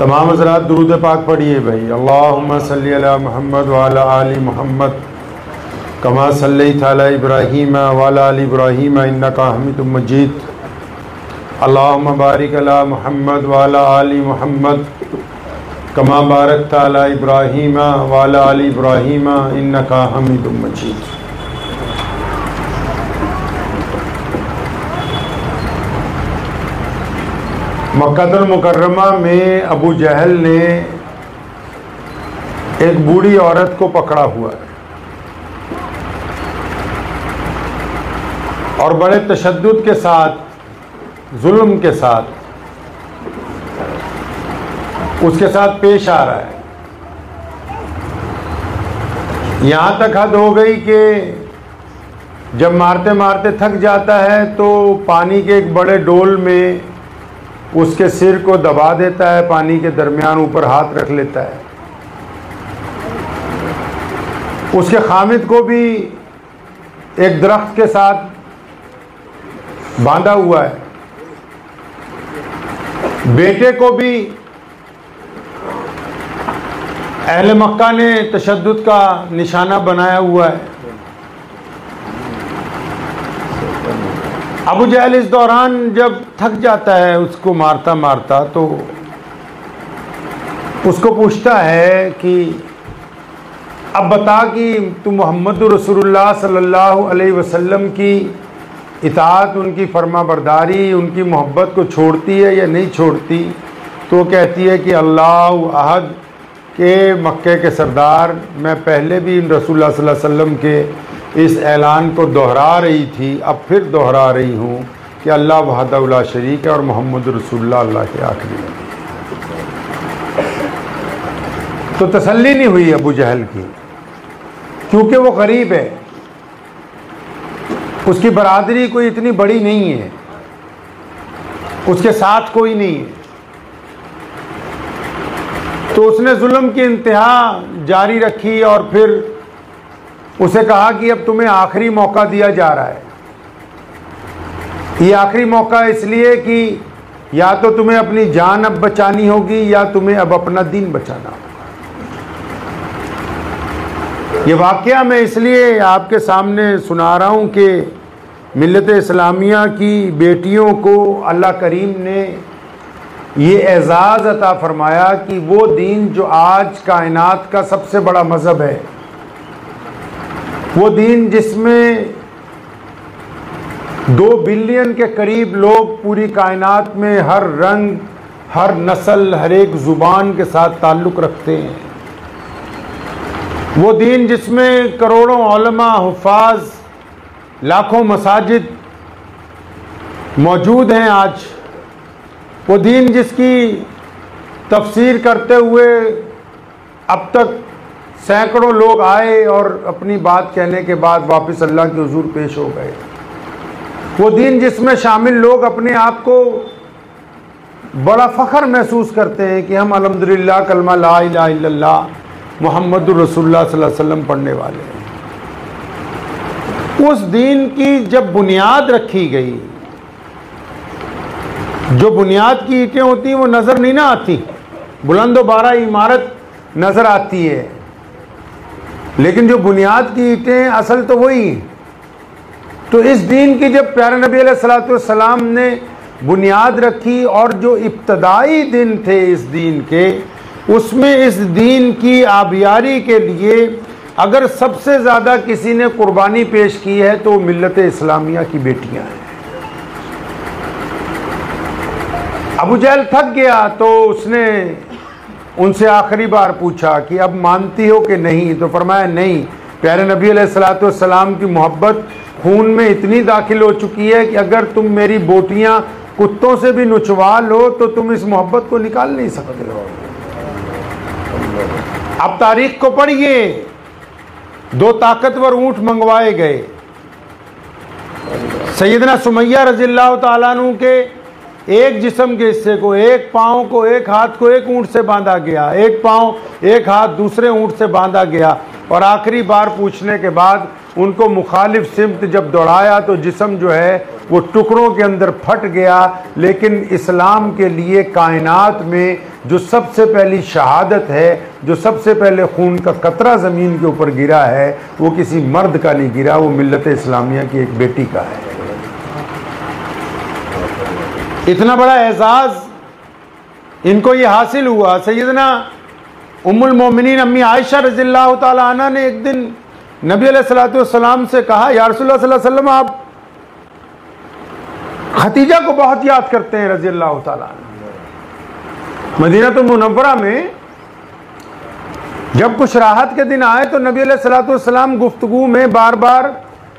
तमाम हज़रात दुरूद पाक पढ़िए भाई। अल्लाहुम्मा सल्ली अला मुहम्मद व अला आलि मुहम्मद कमा सल्लैता अला इब्राहीम व अला आलि इब्राहीम इन्नका हमीदुम मजीद। अल्लाहुम्मा बारिक अला मुहम्मद व अला आलि मुहम्मद कमा बारकता अला इब्राहीम व अला आलि इब्राहीम इन्नका हमीदुम मजीद। मक्कातुल मुकर्रमा में अबू जहल ने एक बूढ़ी औरत को पकड़ा हुआ है और बड़े तशद्दुद के साथ, जुल्म के साथ उसके साथ पेश आ रहा है। यहाँ तक हद हो गई कि जब मारते मारते थक जाता है तो पानी के एक बड़े डोल में उसके सिर को दबा देता है, पानी के दरमियान ऊपर हाथ रख लेता है। उसके खामिद को भी एक दरख्त के साथ बांधा हुआ है, बेटे को भी अहले मक्का ने तशद्दुद का निशाना बनाया हुआ है। अबू जहल इस दौरान जब थक जाता है उसको मारता मारता, तो उसको पूछता है कि अब बता कि तू मोहम्मद रसूलुल्लाह सल्लल्लाहु अलैहि वसल्लम की इताअत, उनकी फरमाबरदारी, उनकी मोहब्बत को छोड़ती है या नहीं छोड़ती? तो कहती है कि अल्लाह अहद के मक्के के सरदार, मैं पहले भी रसूलुल्लाह सल्लल्लाहु अलैहि वसल्लम के इस ऐलान को दोहरा रही थी, अब फिर दोहरा रही हूँ कि अल्लाह वहदहू ला शरीक है और मोहम्मद रसूलुल्लाह अल्लाह के आखिरी नबी। तो तसल्ली नहीं हुई अबू जहल की, क्योंकि वो गरीब है, उसकी बरादरी कोई इतनी बड़ी नहीं है, उसके साथ कोई नहीं है। तो उसने जुल्म की इंतहा जारी रखी और फिर उसे कहा कि अब तुम्हें आखिरी मौका दिया जा रहा है। ये आखिरी मौका इसलिए कि या तो तुम्हें अपनी जान अब बचानी होगी या तुम्हें अब अपना दीन बचाना होगा। ये वाक़या मैं इसलिए आपके सामने सुना रहा हूँ कि मिल्लत इस्लामिया की बेटियों को अल्लाह करीम ने ये एजाज़ अता फरमाया कि वो दीन जो आज कायनात का सबसे बड़ा मज़हब है, वो दीन जिसमें 2 बिलियन के करीब लोग पूरी कायनात में हर रंग, हर नस्ल, हर एक ज़ुबान के साथ ताल्लुक़ रखते हैं, वो दीन जिसमें करोड़ों उलमा, हुफ़ाज़, लाखों मसाजिद मौजूद हैं आज, वो दीन जिसकी तफसीर करते हुए अब तक सैकड़ों लोग आए और अपनी बात कहने के बाद वापस अल्लाह के हुजूर पेश हो गए, वो दीन जिसमें शामिल लोग अपने आप को बड़ा फ़ख्र महसूस करते हैं कि हम अल्हम्दुलिल्लाह कलमा ला इलाहा इल्लल्लाह मुहम्मदुर रसूलुल्लाह सल्लल्लाहु अलैहि वसल्लम पढ़ने वाले हैं। उस दीन की जब बुनियाद रखी गई, जो बुनियाद की ईंटें होती हैं वो नज़र नहीं ना आती, बुलंदो बारा इमारत नज़र आती है, लेकिन जो बुनियाद की ईंटें असल तो वही। तो इस दीन की जब प्यारे नबी अलैहिस्सलातु वस्सलाम ने बुनियाद रखी और जो इब्तदाई दिन थे इस दीन के, उसमें इस दीन की आबियारी के लिए अगर सबसे ज़्यादा किसी ने कुर्बानी पेश की है तो मिल्लत इस्लामिया की बेटियां हैं। अबू जहल थक गया तो उसने उनसे आखिरी बार पूछा कि अब मानती हो कि नहीं? तो फरमाया नहीं, प्यारे नबी अलैहिस्सलातु वस्सलाम की मोहब्बत खून में इतनी दाखिल हो चुकी है कि अगर तुम मेरी बोटियां कुत्तों से भी नुचवा लो तो तुम इस मोहब्बत को निकाल नहीं सकते हो। अब तारीख को पढ़िए, 2 ताकतवर ऊंट मंगवाए गए। सैयदना सुमैया रज़ियल्लाहु ताला अन्हु के एक जिस्म के हिस्से को, एक पाँव को, एक हाथ को एक ऊंट से बांधा गया, एक पाँव एक हाथ दूसरे ऊंट से बांधा गया, और आखिरी बार पूछने के बाद उनको मुखालिफ सिमत जब दौड़ाया तो जिस्म जो है वो टुकड़ों के अंदर फट गया। लेकिन इस्लाम के लिए कायनात में जो सबसे पहली शहादत है, जो सबसे पहले खून का कतरा ज़मीन के ऊपर गिरा है, वो किसी मर्द का नहीं गिरा, वो मिल्लत इस्लामिया की एक बेटी का है। इतना बड़ा एजाज़ इनको ये हासिल हुआ। सैयदना उम्मुल मोमिनीन अम्मी आयशा रज़ियल्लाहु ताला अन्हा ने एक दिन नबी अलैहिस्सलातु वस्सलाम से कहा, या रसूलुल्लाह सल्लल्लाहु अलैहि वसल्लम, आप खतीजा को बहुत याद करते हैं रज़ियल्लाहु ताला अन्हा। मदीनतुल मुनव्वरा में जब कुछ राहत के दिन आए तो नबी अलैहिस्सलातु वस्सलाम गुफ्तगू में बार बार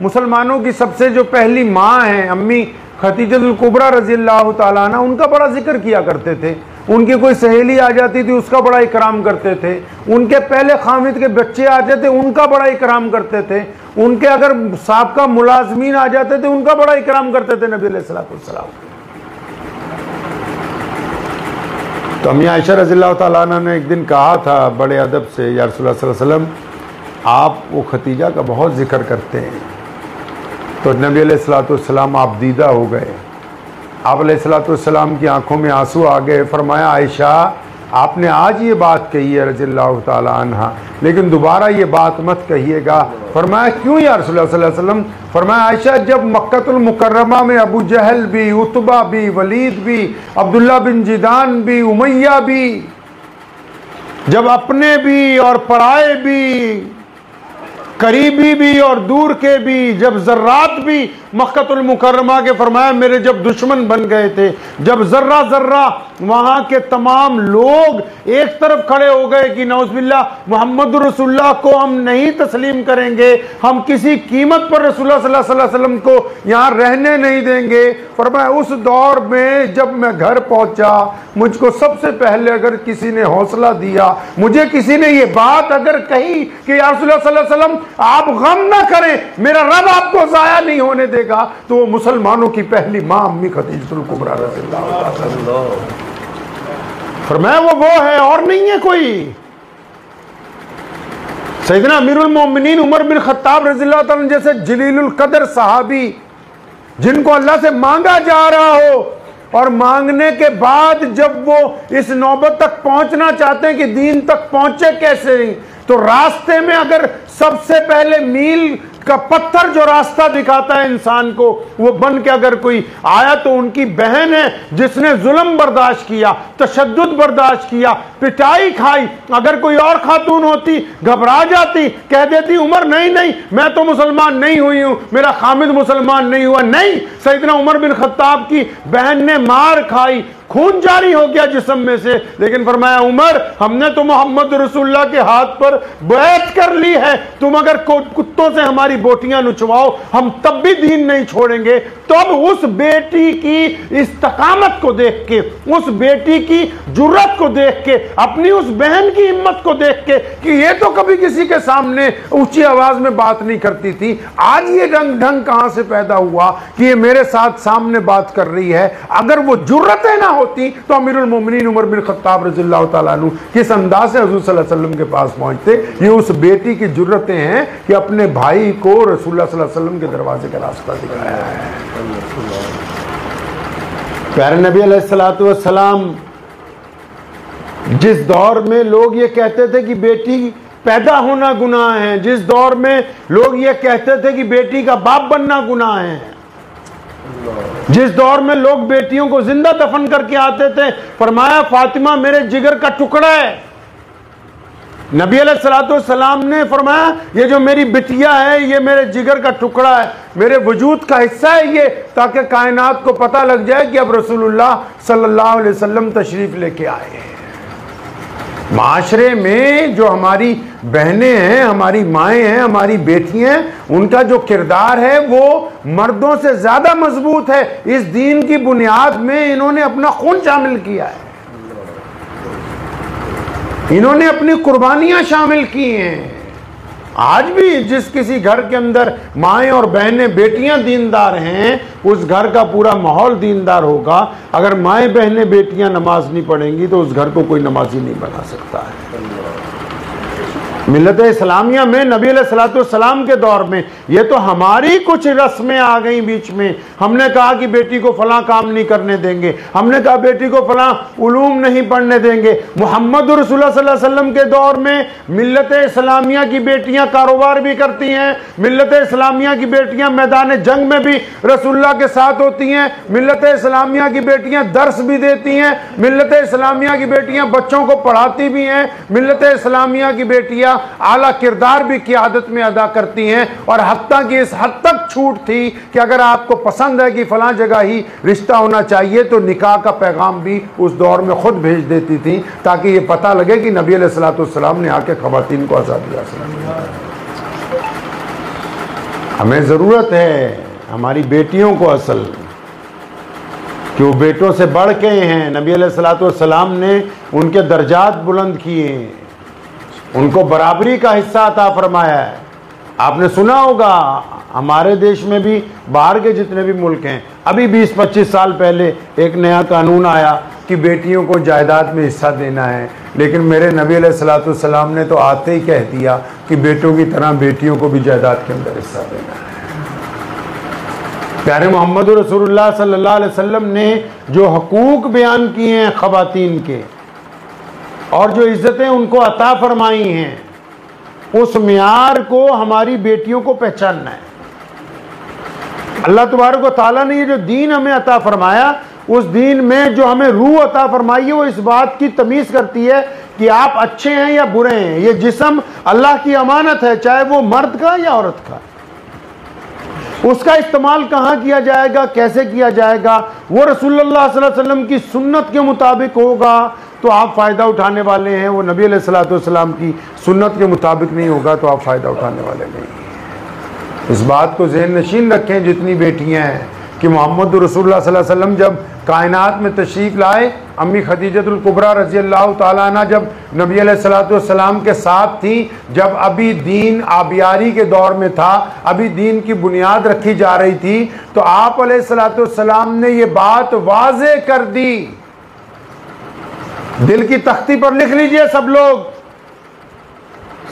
मुसलमानों की सबसे जो पहली माँ हैं अम्मी खतीजतुल कुबरा रज़ियल्लाहु ताला अन्हा, उनका बड़ा जिक्र किया करते थे। उनकी कोई सहेली आ जाती थी उसका बड़ा इकराम करते थे। उनके पहले खामिद के बच्चे आते थे उनका बड़ा इकराम करते थे। उनके अगर साबका मुलाजमीन आ जाते थे उनका बड़ा इकराम करते थे नबी अलैहिस्सलातु वस्सलाम। तो अम्मी आयशा रज़ियल्लाहु ताला अन्हा ने एक दिन कहा था बड़े अदब से, या रसूलुल्लाह सल्लल्लाहु अलैहि वसल्लम, आप वो खतीजा का बहुत जिक्र करते हैं। तो नबी अलैहिस्सलातु वस्सलाम आप दीदा हो गए। आप अलैहिस्सलातु वस्सलाम की आंखों में आंसू आ गए। फरमाया, आयशा आपने आज ये बात कही है रज़ियल्लाहु ताला अन्हा, लेकिन दोबारा ये बात मत कहिएगा। फरमाया, क्यों या रसूलुल्लाह सल्लल्लाहु अलैहि वसल्लम? फरमाया, आयशा जब मक्कतुल मुकर्रमा में अबू जहल भी, उतबा भी, वलीद भी, अब्दुल्ला बिन जिदान भी, उमैया भी, जब अपने भी और पराए भी, करीबी भी और दूर के भी, जब जर्रात भी मक्कतुल मुकर्रमा के, फरमाया मेरे जब दुश्मन बन गए थे, जब जर्रा जर्रा वहां के तमाम लोग एक तरफ खड़े हो गए कि नौज़ुबिल्लाह मोहम्मद रसूलुल्लाह को हम नहीं तस्लीम करेंगे, हम किसी कीमत पर रसूलुल्लाह सल्लल्लाहु अलैहि वसल्लम को यहाँ रहने नहीं देंगे। फरमाया उस दौर में जब मैं घर पहुंचा, मुझको सबसे पहले अगर किसी ने हौसला दिया, मुझे किसी ने ये बात अगर कही कि या रसूलुल्लाह सल्लल्लाहु अलैहि वसल्लम आप गम ना करें, मेरा रब आपको जाया नहीं होने देगा, तो वो मुसलमानों की पहली मां अम्मी खतीजतुल कुबरा रज़ियल्लाहु ताला। फरमाया वो है और नहीं है कोई। सैयदना अमीरुल मोमिनीन उमर बिन खत्ताब रज़ियल्लाहु ताला जैसे जलीलुल कदर सहाबी, जिनको अल्लाह से मांगा जा रहा हो और मांगने के बाद जब वो इस नौबत तक पहुंचना चाहते हैं कि दीन तक पहुंचे कैसे, तो रास्ते में अगर सबसे पहले मील का पत्थर जो रास्ता दिखाता है इंसान को, वो बन के अगर कोई आया तो उनकी बहन है जिसने जुल्म बर्दाश्त किया, तशद्दुद बर्दाश्त किया, पिटाई खाई। अगर कोई और खातून होती घबरा जाती, कह देती उमर नहीं नहीं मैं तो मुसलमान नहीं हुई हूं, मेरा खामिद मुसलमान नहीं हुआ। नहीं, सैयदना उमर बिन खत्ताब की बहन ने मार खाई, खून जारी हो गया जिस्म में से, लेकिन फरमाया उमर हमने तो मोहम्मद रसूलुल्लाह के हाथ पर बैत कर ली है, तुम अगर कुत्तों से हमारी बोटियां नुचवाओ हम तब भी दीन नहीं छोड़ेंगे। तब उस बेटी की इस्तकामत को देख के, उस बेटी की जुर्रत को देख के, अपनी उस बहन की हिम्मत को देख के कि ये तो कभी किसी के सामने ऊंची आवाज में बात नहीं करती थी, आज ये ढंग कहां से पैदा हुआ कि ये मेरे साथ सामने बात कर रही है। अगर वो जुर्रतें ना होती तो अमीरुल मोमिनीन उमर बिन खत्ताब रज़ियल्लाहु ताला अन्हु किस अंदाज से हुज़ूर सल्लल्लाहु अलैहि वसल्लम के पास पहुंचते। ये उस बेटी की जुर्रतें हैं कि अपने भाई को रसूलुल्लाह सल्लल्लाहु अलैहि वसल्लम के दरवाजे का रास्ता दिखाया है। प्यारे नबी अलैहिस्सलातु वस्सलाम, जिस दौर में लोग ये कहते थे कि बेटी पैदा होना गुनाह है, जिस दौर में लोग ये कहते थे कि बेटी का बाप बनना गुनाह है, जिस दौर में लोग बेटियों को जिंदा दफन करके आते थे, फरमाया फातिमा मेरे जिगर का टुकड़ा है। नबी अलैहिस्सलातु वस्सलाम ने फरमाया ये जो मेरी बिटिया है ये मेरे जिगर का टुकड़ा है, मेरे वजूद का हिस्सा है ये, ताकि कायनात को पता लग जाए कि अब रसूलुल्लाह सल्लल्लाहु अलैहि वसल्लम तशरीफ लेके आए हैं। माशरे में जो हमारी बहनें हैं, हमारी माएँ हैं, हमारी बेटियां हैं, उनका जो किरदार है वो मर्दों से ज्यादा मजबूत है। इस दीन की बुनियाद में इन्होंने अपना खून शामिल किया है, इन्होंने अपनी कुर्बानियां शामिल की हैं। आज भी जिस किसी घर के अंदर माएँ और बहनें बेटियां दीनदार हैं, उस घर का पूरा माहौल दीनदार होगा। अगर माएँ बहनें बेटियां नमाज नहीं पढ़ेंगी तो उस घर को कोई नमाजी नहीं बना सकता है। मिल्लत इस्लामिया में नबी अलैहिस्सलाम के दौर में ये तो हमारी कुछ रस्में आ गई बीच में। हमने कहा कि बेटी को फलां काम नहीं करने देंगे, हमने कहा बेटी को फलां उलूम नहीं पढ़ने देंगे। मोहम्मद रसूलुल्लाह सल्लल्लाहु अलैहि वसल्लम के दौर में मिल्लत इस्लामिया की बेटियां कारोबार भी करती हैं, मिल्लत इस्लामिया की बेटियां मैदान जंग में भी रसूलुल्लाह के साथ होती हैं, मिल्लत इस्लामिया की बेटियां दर्स भी देती हैं, मिल्लत इस्लामिया की बेटियां बच्चों को पढ़ाती भी हैं, मिल्लत इस्लामिया की बेटियां आला किरदार भी क़ियादत में अदा करती हैं। और हत्ता की इस हद तक छूट थी कि अगर आपको पसंद है कि फलां जगह ही रिश्ता होना चाहिए तो निकाह का पैगाम भी उस दौर में खुद भेज देती थी, ताकि ये पता लगे कि नबी अलैहिस्सलाम ने आके ख़वातीन को आज़ादी हासिल की। हमें ज़रूरत है हमारी बेटियों को असल कि वो बेटों से बढ़ के हैं। नबी अलैहिस्सलाम ने उनके दर्जात बुलंद किए हैं, उनको बराबरी का हिस्सा अता फरमाया है। आपने सुना होगा हमारे देश में भी, बाहर के जितने भी मुल्क हैं, अभी 20-25 साल पहले एक नया कानून आया कि बेटियों को जायदाद में हिस्सा देना है, लेकिन मेरे नबी अलैहिस्सलाम ने तो आते ही कह दिया कि बेटों की तरह बेटियों को भी जायदाद के अंदर हिस्सा देना है। प्यारे मोहम्मद रसूलुल्लाह सल्लल्लाहु अलैहि वसल्लम ने जो हकूक बयान किए हैं ख़वातीन के और जो इज़्ज़तें उनको अता फरमाई हैं, उस मियार को हमारी बेटियों को पहचानना है। अल्लाह तबारक व तआला ने ये जो दीन हमें अता फरमाया, उस दीन में जो हमें रूह अता फरमाई है वो इस बात की तमीज़ करती है कि आप अच्छे हैं या बुरे हैं। ये जिस्म अल्लाह की अमानत है, चाहे वो मर्द का या औरत का। उसका इस्तेमाल कहाँ किया जाएगा, कैसे किया जाएगा, वो रसूलुल्लाह सल्लल्लाहु अलैहि वसल्लम की सुन्नत के मुताबिक होगा तो आप फ़ायदा उठाने वाले हैं। वो नबी अलैहिस्सलाम की सुन्नत के मुताबिक नहीं होगा तो आप फ़ायदा उठाने वाले नहीं। इस बात को ज़हन नशीन रखें जितनी बेटियां हैं कि मोहम्मद रसूलुल्लाह सल्लल्लाहु अलैहि वसल्लम जब कायनात में तशरीफ़ लाए, अम्मी खदीजतुल कुबरा रज़ी अल्लाह तआला अन्हा जब नबी अलैहिस्सलाम के साथ थी, जब अभी दीन आबियारी के दौर में था, अभी दीन की बुनियाद रखी जा रही थी, तो आप अलैहिस्सलाम ने ये बात वाज़े कर दी। दिल की तख्ती पर लिख लीजिए सब लोग,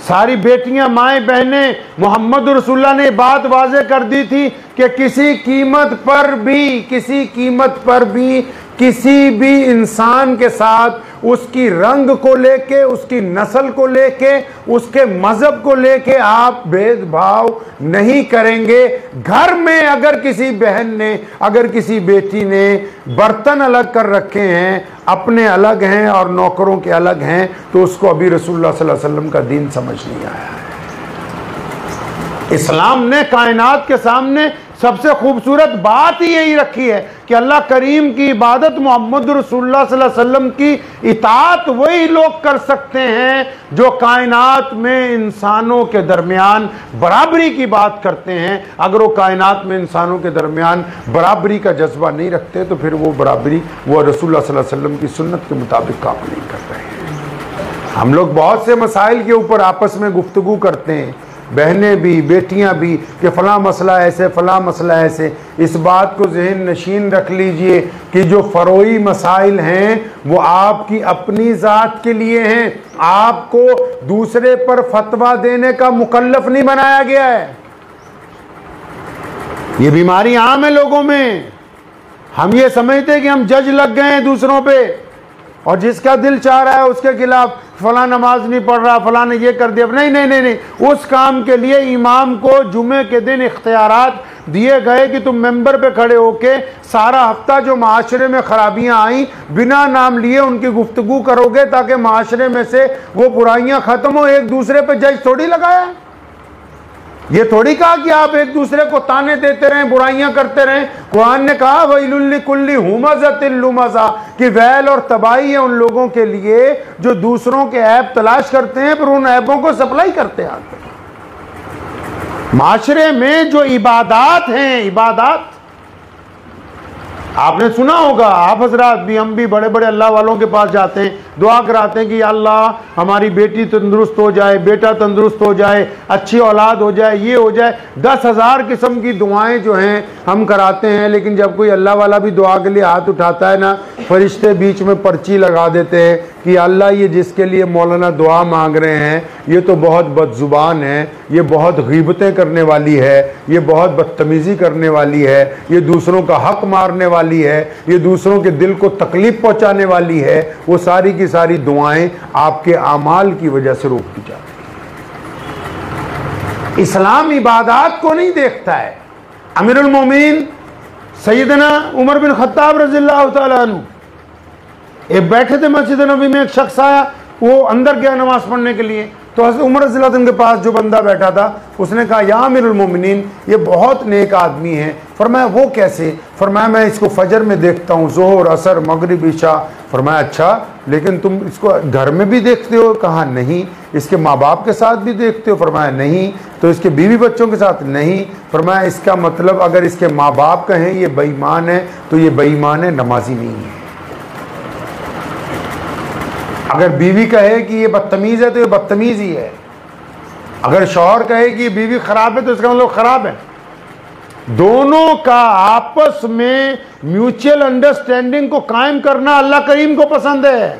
सारी बेटियां, माएँ, बहनें, मोहम्मद रसूलुल्लाह ने बात वाज़े कर दी थी कि किसी कीमत पर भी किसी भी इंसान के साथ उसकी रंग को लेके, उसकी नस्ल को लेके, उसके मज़हब को लेके आप भेदभाव नहीं करेंगे। घर में अगर किसी बहन ने, अगर किसी बेटी ने बर्तन अलग कर रखे हैं, अपने अलग हैं और नौकरों के अलग हैं, तो उसको अभी रसूलुल्लाह सल्लल्लाहु अलैहि वसल्लम का दीन समझ नहीं आया है। इस्लाम ने कायनात के सामने सबसे खूबसूरत बात ही यही रखी है कि अल्लाह करीम की इबादत, मोहम्मद रसूलुल्लाह सल्लल्लाहु अलैहि वसल्लम की इताअत वही लोग कर सकते हैं जो कायनात में इंसानों के दरमियान बराबरी की बात करते हैं। अगर वो कायनात में इंसानों के दरमियान बराबरी का जज्बा नहीं रखते तो फिर वो बराबरी, वो रसूलुल्लाह सल्लल्लाहु अलैहि वसल्लम की सुन्नत के मुताबिक काम नहीं कर रहे हैं। हम लोग बहुत से मसाइल के ऊपर आपस में गुफ्तगू करते हैं, बहनें भी, बेटियां भी, कि फ़लाँ मसला ऐसे, फ़लाँ मसला ऐसे। इस बात को जहन नशीन रख लीजिए कि जो फ़रोई मसाइल हैं वो आपकी अपनी ज़ात के लिए हैं, आपको दूसरे पर फतवा देने का मुकल्लफ नहीं बनाया गया है। ये बीमारी आम है लोगों में, हम ये समझते हैं कि हम जज लग गए हैं दूसरों पे, और जिसका दिल चाह रहा है उसके खिलाफ, फला नमाज नहीं पढ़ रहा, फला ने ये कर दिया। नहीं नहीं नहीं नहीं, उस काम के लिए इमाम को जुमे के दिन इख्तियारात दिए गए कि तुम मेंबर पे खड़े होके सारा हफ्ता जो माशरे में खराबियां आई बिना नाम लिए उनकी गुफ्तगू करोगे ताकि माशरे में से वो बुराइयां खत्म हो। एक दूसरे पे जज थोड़ी लगाया, ये थोड़ी कहा कि आप एक दूसरे को ताने देते रहें, बुराइयां करते रहें। कुरान ने कहा वैलुल लिकुल्ली हुमज़तिल लुमज़ा, कि वैल और तबाही है उन लोगों के लिए जो दूसरों के ऐब तलाश करते हैं पर उन ऐबों को सप्लाई करते हैं। माशरे में जो इबादात हैं, इबादात आपने सुना होगा, आप हजरात भी, हम भी बड़े बड़े अल्लाह वालों के पास जाते हैं, दुआ कराते हैं कि अल्लाह हमारी बेटी तंदुरुस्त हो जाए, बेटा तंदुरुस्त हो जाए, अच्छी औलाद हो जाए, ये हो जाए। 10,000 किस्म की दुआएं जो हैं हम कराते हैं, लेकिन जब कोई अल्लाह वाला भी दुआ के लिए हाथ उठाता है ना, फरिश्ते बीच में पर्ची लगा देते हैं कि अल्लाह ये जिसके लिए मौलाना दुआ मांग रहे हैं ये तो बहुत बदजुबान है, ये बहुत गीबतें करने वाली है, ये बहुत बदतमीज़ी करने वाली है, ये दूसरों का हक मारने वाली है, ये दूसरों के दिल को तकलीफ पहुंचाने वाली है। वो सारी की सारी दुआएं आपके आमाल की वजह से रोक दी जाती हैं। इस्लाम इबादत को नहीं देखता है। अमीरुल मोमिनीन सैयदना उमर बिन खत्ताब रज़ियल्लाहु ताला अन्हु एक बैठे थे मस्जिद नबी में, एक शख्स आया, वो अंदर गया नमाज पढ़ने के लिए, तो हज़रत उमर रज़ियल्लाहु अन्हु के पास जो बंदा बैठा था उसने कहा, या अमीरुल मोमिनीन ये बहुत नेक आदमी है। फरमाया वो कैसे? फरमाया मैं इसको फजर में देखता हूँ, ज़ोहर असर मगरिब इशा। फरमाया अच्छा, लेकिन तुम इसको घर में भी देखते हो? कहा नहीं। इसके माँ बाप के साथ भी देखते हो? फरमाया नहीं। तो इसके बीवी बच्चों के साथ? नहीं। फरमाया इसका मतलब अगर इसके माँ बाप कहें ये बेईमान है तो ये बेईमान है, नमाजी नहीं है। अगर बीवी कहे कि ये बदतमीज़ है तो ये बदतमीज़ ही है। अगर शौहर कहे कि ये बीवी खराब है तो इसका मतलब खराब है। दोनों का आपस में म्यूचुअल अंडरस्टैंडिंग को कायम करना अल्लाह करीम को पसंद है।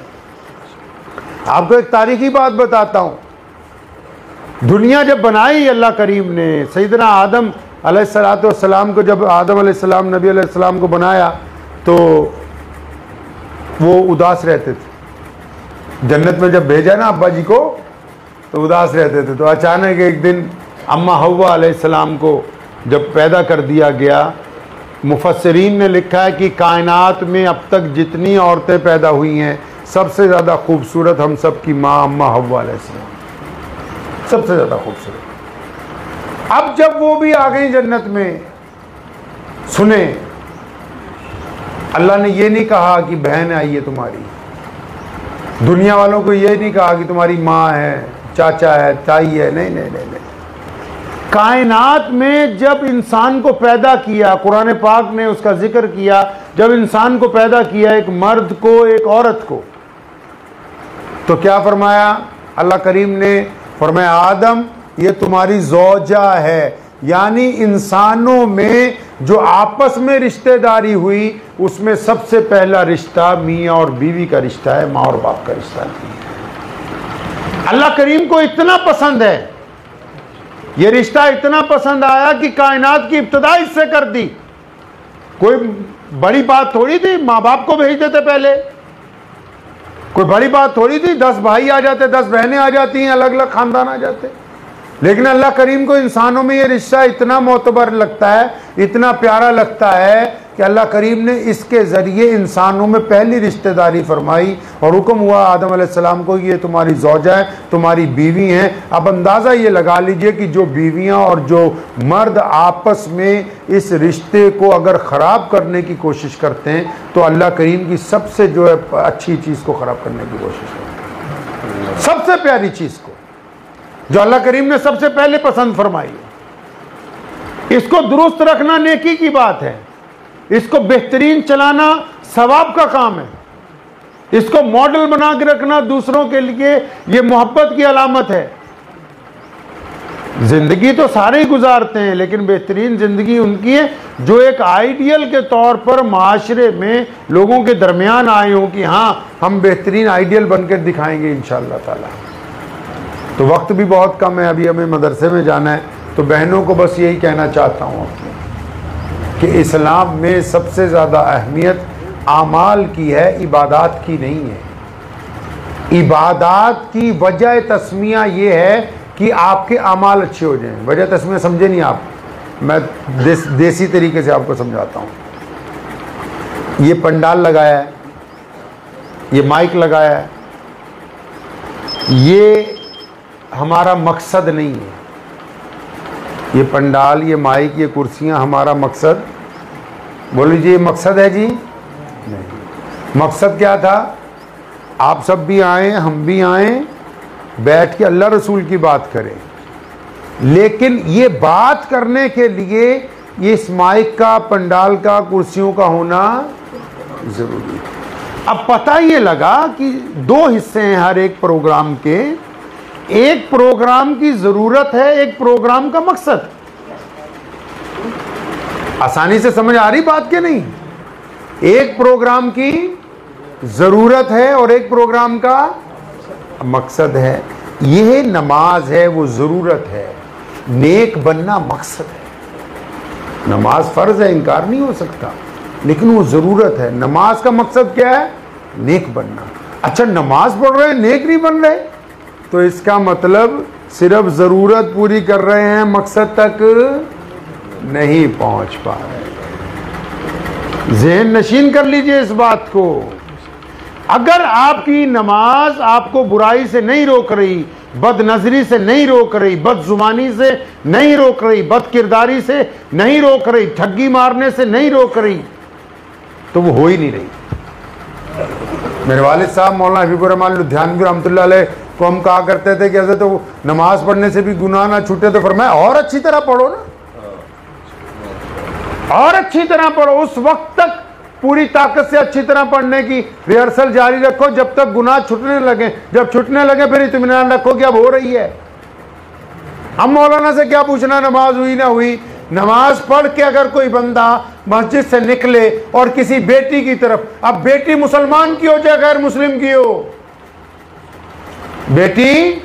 आपको एक तारीखी बात बताता हूं। दुनिया जब बनाई अल्लाह करीम ने, सैयदना आदम अलैहिस्सलाम को, जब आदम अलैहिस्सलाम नबी अलैहिस्सलाम को बनाया तो वो उदास रहते थे। जन्नत में जब भेजा ना अब्बा जी को तो उदास रहते थे। तो अचानक एक दिन अम्मा हव्वा अलैहिस्सलाम को जब पैदा कर दिया गया, मुफस्सिरीन ने लिखा है कि कायनात में अब तक जितनी औरतें पैदा हुई हैं सबसे ज़्यादा खूबसूरत हम सब की माँ अम्मा हव्वा अलैहिस्सलाम, सबसे ज़्यादा खूबसूरत। अब जब वो भी आ गई जन्नत में, सुने अल्लाह ने ये नहीं कहा कि बहन आई है तुम्हारी, दुनिया वालों को ये नहीं कहा कि तुम्हारी माँ है, चाचा है, ताई है, नहीं नहीं नहीं नहीं। कायनात में जब इंसान को पैदा किया, कुरान पाक ने उसका जिक्र किया, जब इंसान को पैदा किया, एक मर्द को एक औरत को, तो क्या फरमाया अल्लाह करीम ने? फरमाया आदम ये तुम्हारी ज़ौजा है, यानी इंसानों में जो आपस में रिश्तेदारी हुई उसमें सबसे पहला रिश्ता मियाँ और बीवी का रिश्ता है, माँ और बाप का रिश्ता नहीं है। अल्लाह करीम को इतना पसंद है, ये रिश्ता इतना पसंद आया कि कायनात की इब्तिदा इससे कर दी। कोई बड़ी बात थोड़ी थी, माँ बाप को भेज देते पहले, कोई बड़ी बात थोड़ी थी, 10 भाई आ जाते, 10 बहनें आ जाती हैं, अलग अलग खानदान आ जाते। लेकिन अल्लाह करीम को इंसानों में ये रिश्ता इतना मोतबर लगता है, इतना प्यारा लगता है कि अल्लाह करीम ने इसके ज़रिए इंसानों में पहली रिश्तेदारी फरमाई और हुक्म हुआ आदम अलैहिस्सलाम को, ये तुम्हारी ज़ौजा है, तुम्हारी बीवी हैं। अब अंदाज़ा ये लगा लीजिए कि जो बीवियां और जो मर्द आपस में इस रिश्ते को अगर ख़राब करने की कोशिश करते हैं तो अल्लाह करीम की सबसे जो है अच्छी चीज़ को ख़राब करने की कोशिश करते हैं, सबसे प्यारी चीज़ को जो अल्लाह करीम ने सबसे पहले पसंद फरमाई। इसको दुरुस्त रखना नेकी की बात है, इसको बेहतरीन चलाना सवाब का काम है, इसको मॉडल बना के रखना दूसरों के लिए ये मोहब्बत की अलामत है। जिंदगी तो सारे ही गुजारते हैं, लेकिन बेहतरीन जिंदगी उनकी है जो एक आइडियल के तौर पर माशरे में लोगों के दरमियान आए हों कि हाँ हम बेहतरीन आइडियल बनकर दिखाएंगे इंशाअल्लाह ताला। तो वक्त भी बहुत कम है, अभी हमें मदरसे में जाना है। तो बहनों को बस यही कहना चाहता हूँ कि इस्लाम में सबसे ज़्यादा अहमियत आमाल की है, इबादात की नहीं है। इबादात की वजह तस्मिया ये है कि आपके आमाल अच्छे हो जाएं। वजह तस्मिया समझे नहीं आप, मैं देसी तरीके से आपको समझाता हूँ। ये पंडाल लगाया है, ये माइक लगाया है, ये हमारा मकसद नहीं है। ये पंडाल, ये माइक, ये कुर्सियां हमारा मकसद, बोल लीजिए मकसद है जी? नहीं। मकसद क्या था? आप सब भी आए, हम भी आए, बैठ के अल्लाह रसूल की बात करें। लेकिन ये बात करने के लिए ये इस माइक का, पंडाल का, कुर्सियों का होना जरूरी है। अब पता ये लगा कि दो हिस्से हैं हर एक प्रोग्राम के। एक प्रोग्राम की जरूरत है, एक प्रोग्राम का मकसद। आसानी से समझ आ रही बात के नहीं? एक प्रोग्राम की जरूरत है और एक प्रोग्राम का मकसद है। यह नमाज है, वो जरूरत है। नेक बनना मकसद है। नमाज फर्ज है, इनकार नहीं हो सकता, लेकिन वो जरूरत है। नमाज का मकसद क्या है? नेक बनना। अच्छा, नमाज पढ़ रहे हैं, नेक नहीं बन रहे, तो इसका मतलब सिर्फ जरूरत पूरी कर रहे हैं, मकसद तक नहीं पहुंच पा रहे। ज़हन नशीन कर लीजिए इस बात को। अगर आपकी नमाज आपको बुराई से नहीं रोक रही, बदनजरी से नहीं रोक रही, बदजुबानी से नहीं रोक रही, बदकिरदारी से नहीं रोक रही, ठगी मारने से नहीं रोक रही, तो वो हो ही नहीं रही। मेरे वालिद साहब मौलाना हबीबुर रहमान लुधियानवी रहमतुल्लाह अलैह को हम कहा करते थे कि ऐसे तो नमाज पढ़ने से भी गुनाह ना छूटे, तो फरमाया और अच्छी तरह पढ़ो ना, और अच्छी तरह पढ़ो। उस वक्त तक पूरी ताकत से अच्छी तरह पढ़ने की रिहर्सल जारी रखो जब तक गुनाह छूटने लगे। जब छूटने लगे फिर इत्मीनान रखो कि अब हो रही है। हम मौलाना से क्या पूछना नमाज हुई ना हुई। नमाज पढ़ के अगर कोई बंदा मस्जिद से निकले और किसी बेटी की तरफ, अब बेटी मुसलमान की हो चाहे गैर मुस्लिम की हो, बेटी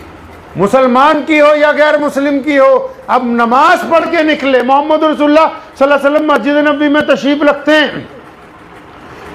मुसलमान की हो या गैर मुस्लिम की हो, अब नमाज पढ़ के निकले, मोहम्मद रसूलुल्लाह सल्लल्लाहु अलैहि वसल्लम मस्जिद नबी में तशरीफ रखते हैं।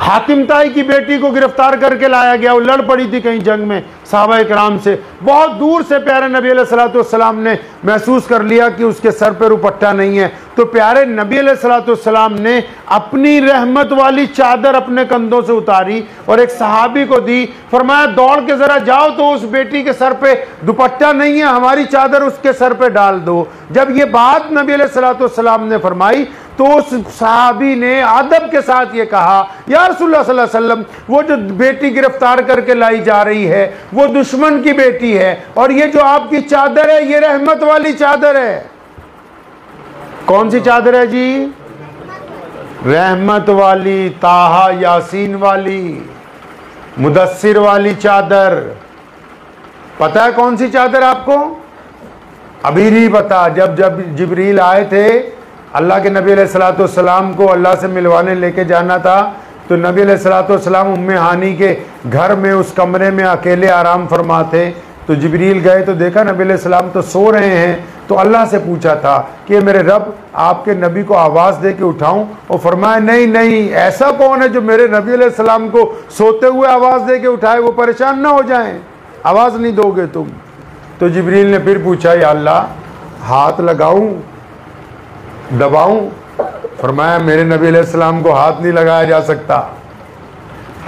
हातिम ताई की बेटी को गिरफ्तार करके लाया गया, वो लड़ पड़ी थी कहीं जंग में सहाबा किराम से। बहुत दूर से प्यारे नबी अलैहिस्सलातु वस्सलाम ने महसूस कर लिया कि उसके सर पे दुपट्टा नहीं है, तो प्यारे नबी अलैहिस्सलातु वस्सलाम ने अपनी रहमत वाली चादर अपने कंधों से उतारी और एक सहाबी को दी। फरमाया दौड़ के जरा जाओ तो उस बेटी के सर पे दुपट्टा नहीं है, हमारी चादर उसके सर पे डाल दो। जब ये बात नबी अलैहिस्सलातु वस्सलाम ने फरमाई तो उस सहाबी ने अदब के साथ ये कहा, या रसूलुल्लाह सल्लल्लाहु अलैहि वसल्लम, वो जो बेटी गिरफ्तार करके लाई जा रही है वो दुश्मन की बेटी है, और ये जो आपकी चादर है ये रहमत वाली चादर है। कौन सी चादर है जी? रहमत वाली, ताहा यासीन वाली, मुदस्सिर वाली चादर। पता है कौन सी चादर आपको? अभी नहीं पता। जब जिब्रील आए थे, अल्लाह के नबी अलैहिस्सलातु वस्सलाम को अल्लाह से मिलवाने लेके जाना था, तो नबी अलैहिस्सलातु वस्सलाम उम्मे हानी के घर में उस कमरे में अकेले आराम फरमाते। तो जिब्रील गए तो देखा नबी अलैहिस्सलाम तो सो रहे हैं, तो अल्लाह से पूछा था कि मेरे रब आपके नबी को आवाज़ दे के उठाऊं? और फरमाया नहीं नहीं, ऐसा कौन है जो मेरे नबी अलैहिस्सलाम को सोते हुए आवाज़ दे के उठाए, वो परेशान ना हो जाएं, आवाज़ नहीं दोगे तुम? तो जिब्रील ने फिर पूछा या अल्लाह हाथ लगाऊं, दबाऊं? फरमाया मेरे नबी अलैहिस्सलाम को हाथ नहीं लगाया जा सकता।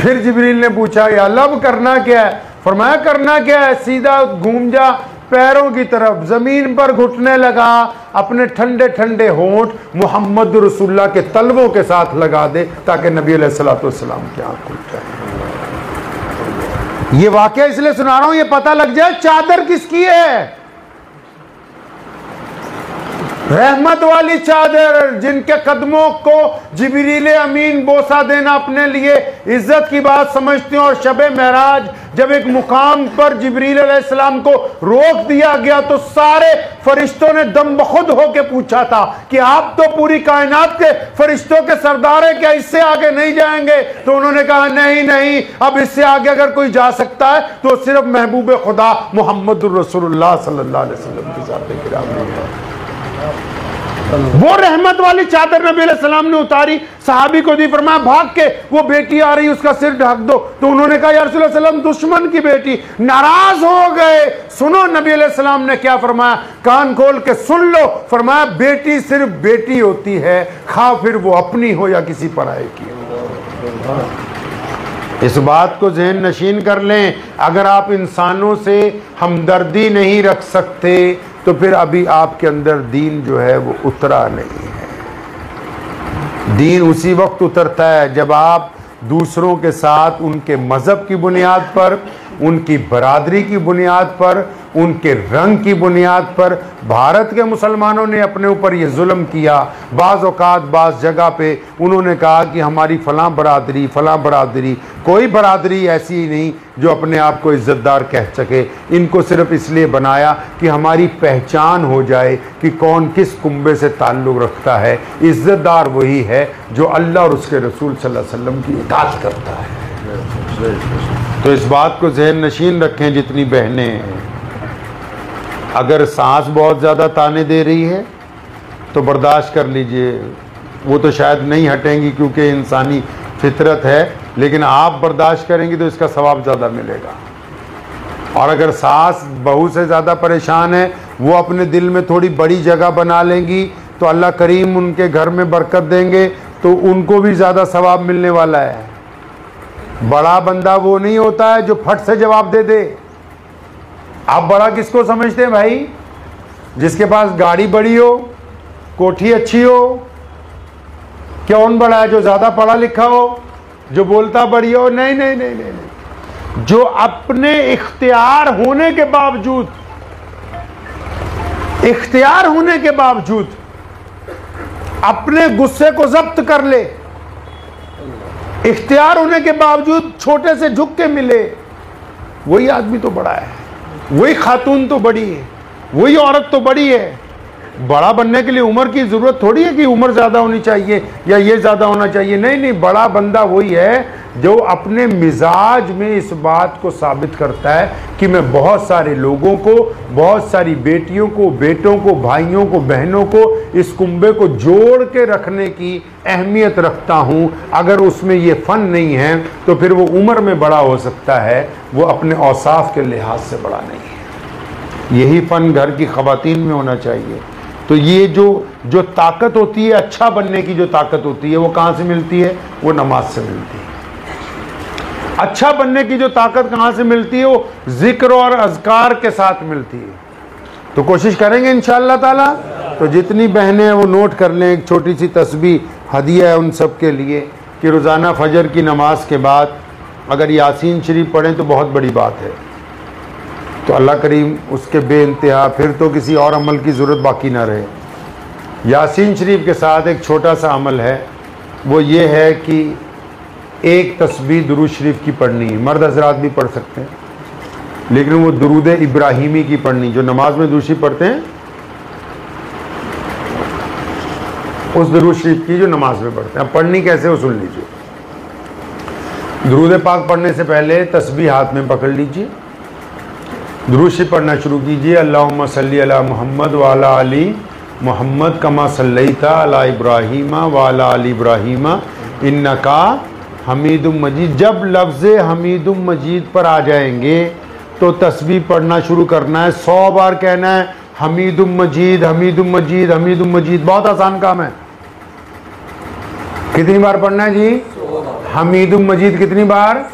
फिर जिब्रील ने पूछा या अल्लाह अब करना क्या है? फरमाया करना क्या है, सीधा घूम जा पैरों की तरफ, जमीन पर घुटने लगा, अपने ठंडे ठंडे होंठ मोहम्मद रसूलुल्लाह के तलवों के साथ लगा दे ताकि नबी अलैहिस्सलातु वस्सलाम की आंख खुल जाए। ये वाकया इसलिए सुना रहा हूं, ये पता लग जाए चादर किसकी है। रहमत वाली चादर, जिनके कदमों को जिब्रील अमीन बोसा देना अपने लिए इज्जत की बात समझते हैं। और शबे महराज जब एक मुकाम पर जिब्रील अलैहिस्सलाम को रोक दिया गया तो सारे फरिश्तों ने दम बखुद होकर पूछा था कि आप तो पूरी कायनात के फरिश्तों के सरदार हैं, क्या इससे आगे नहीं जाएंगे? तो उन्होंने कहा नहीं नहीं, अब इससे आगे अगर कोई जा सकता है तो सिर्फ महबूब खुदा मोहम्मद रसूलुल्लाह सल्लल्लाहु अलैहि वसल्लम की ज़ात गिरामी है। वो रहमत वाली चादर नबी अलैहिस्सलाम ने उतारी, सहाबी को दी, फरमाया भाग के वो बेटी आ रही उसका सिर ढक दो। तो उन्होंने कहा या रसूलुल्लाह सल्लल्लाहु अलैहि वसल्लम दुश्मन की बेटी, नाराज हो गए। सुनो नबी अलैहिस्सलाम ने क्या फरमाया, कान खोल के सुन लो। फरमाया बेटी सिर्फ बेटी होती है, खा फिर वो अपनी हो या किसी पराये की हो। इस बात को ज़हन नशीन कर लें। अगर आप इंसानों से हमदर्दी नहीं रख सकते तो फिर अभी आपके अंदर दीन जो है वो उतरा नहीं है। दीन उसी वक्त उतरता है जब आप दूसरों के साथ उनके मज़हब की बुनियाद पर, उनकी बरादरी की बुनियाद पर, उनके रंग की बुनियाद पर भारत के मुसलमानों ने अपने ऊपर ये जुल्म किया। बाज़ औक़ात बाज़ जगह पे उन्होंने कहा कि हमारी फ़लाँ बरादरी, कोई बरादरी ऐसी ही नहीं जो अपने आप को इज़्ज़तदार कह सके। इनको सिर्फ़ इसलिए बनाया कि हमारी पहचान हो जाए कि कौन किस कुंबे से ताल्लुक़ रखता है। इज़्ज़तदार वही है जो अल्लाह और उसके रसूल सल्लल्लाहु अलैहि वसल्लम की इताअत करता है। तो इस बात को ज़हन नशीन रखें जितनी बहनें हैं। अगर सास बहुत ज़्यादा ताने दे रही है तो बर्दाश्त कर लीजिए, वो तो शायद नहीं हटेंगी क्योंकि इंसानी फितरत है, लेकिन आप बर्दाश्त करेंगी तो इसका सवाब ज़्यादा मिलेगा। और अगर सास बहू से ज़्यादा परेशान है, वो अपने दिल में थोड़ी बड़ी जगह बना लेंगी तो अल्लाह करीम उनके घर में बरकत देंगे, तो उनको भी ज़्यादा सवाब मिलने वाला है। बड़ा बंदा वो नहीं होता है जो फट से जवाब दे दे। आप बड़ा किसको समझते हैं भाई? जिसके पास गाड़ी बड़ी हो, कोठी अच्छी हो? कौन बड़ा है? जो ज़्यादा पढ़ा लिखा हो, जो बोलता बड़ी हो? नहीं नहीं नहीं नहीं, नहीं। जो अपने इख्तियार होने के बावजूद अपने गुस्से को जब्त कर ले, इख्तियार होने के बावजूद छोटे से झुक के मिले, वही आदमी तो बड़ा है, वही खातून तो बड़ी है, वही औरत तो बड़ी है। बड़ा बनने के लिए उम्र की ज़रूरत थोड़ी है कि उम्र ज़्यादा होनी चाहिए या ये ज़्यादा होना चाहिए। नहीं नहीं, बड़ा बंदा वही है जो अपने मिजाज में इस बात को साबित करता है कि मैं बहुत सारे लोगों को, बहुत सारी बेटियों को, बेटों को, भाइयों को, बहनों को इस कुंबे को जोड़ के रखने की अहमियत रखता हूँ। अगर उसमें ये फ़न नहीं है तो फिर वो उम्र में बड़ा हो सकता है, वो अपने औसाफ के लिहाज से बड़ा नहीं है। यही फ़न घर की ख़वातीन में होना चाहिए। तो ये जो ताकत होती है, अच्छा बनने की जो ताकत होती है, वो कहाँ से मिलती है? वो नमाज से मिलती है। अच्छा बनने की जो ताकत कहाँ से मिलती है? वो जिक्र और अज़कार के साथ मिलती है। तो कोशिश करेंगे इंशाअल्लाह ताला। तो जितनी बहनें हैं वो नोट कर लें, एक छोटी सी तस्बीह हदिया है उन सब के लिए कि रोज़ाना फजर की नमाज के बाद अगर यासीन शरीफ पढ़ें तो बहुत बड़ी बात है। तो अल्लाह करीम उसके बेइंतहा, फिर तो किसी और अमल की ज़रूरत बाकी ना रहे। यासीन शरीफ के साथ एक छोटा सा अमल है, वो ये है कि एक तस्बीह दुरूद शरीफ की पढ़नी है। मर्द हजरात भी पढ़ सकते हैं, लेकिन वो दुरूद इब्राहिमी की पढ़नी, जो नमाज में दूसरी पढ़ते हैं, उस दुरूद शरीफ की जो नमाज में पढ़ते हैं। अब पढ़नी कैसे वो सुन लीजिए। दुरूद पाक पढ़ने से पहले तस्बीह हाथ में पकड़ लीजिए, दुरूद शरीफ पढ़ना शुरू कीजिए। अल्लाहुम्मा सल्ली अला मुहम्मद व अला अली मुहम्मद कमा सल्लैता अला इब्राहीम व अला अली इब्राहीम इन्नका हमीदुम मजीद। जब लफ्ज़ हमीदुम मजीद पर आ जाएंगे तो तस्बीह पढ़ना शुरू करना है। 100 बार कहना है हमीदुम मजीद, हमीदुम मजीद, हमीदुम मजीद। बहुत आसान काम है। कितनी बार पढ़ना है जी? हमीदुम मजीद कितनी बार?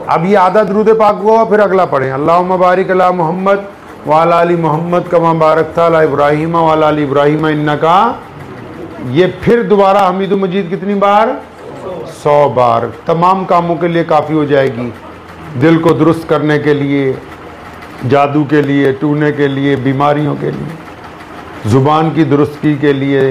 अब ये आधा दुरूद पाक हुआ, फिर अगला पढ़ें अल्लाहुम्मा बारिक अला मुहम्मद व अला अली मुहम्मद कमा बारकता अला इब्राहीम व अला अली इब्राहीम इन्नका। ये फिर दोबारा हमीदुम मजीद कितनी बार? 100 बार। तमाम कामों के लिए काफ़ी हो जाएगी। दिल को दुरुस्त करने के लिए, जादू के लिए, टूने के लिए, बीमारियों के लिए, ज़ुबान की दुरुस्तगी के लिए,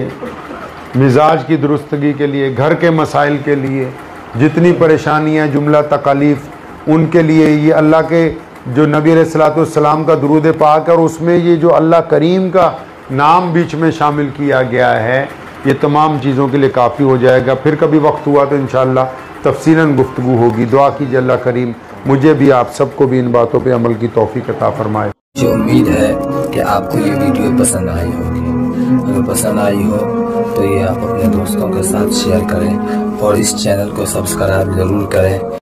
मिजाज की दुरुस्तगी के लिए, घर के मसाइल के लिए, जितनी परेशानियाँ, जुमला तकालीफ, उनके लिए ये अल्लाह के जो नबी अलैहिस्सलाम का दुरूद पाक है और उसमें ये जो अल्लाह करीम का नाम बीच में शामिल किया गया है, ये तमाम चीज़ों के लिए काफ़ी हो जाएगा। फिर कभी वक्त हुआ तो इंशाअल्लाह तफसीलन गुफ्तगू होगी। दुआ कीजिए अल्लाह करीम मुझे भी, आप सबको भी इन बातों पे अमल की तौफीक अता फरमाए। मुझे उम्मीद है कि आपको ये वीडियो पसंद आई होगी। अगर पसंद आई हो तो ये आप अपने दोस्तों के साथ शेयर करें और इस चैनल को सब्सक्राइब ज़रूर करें।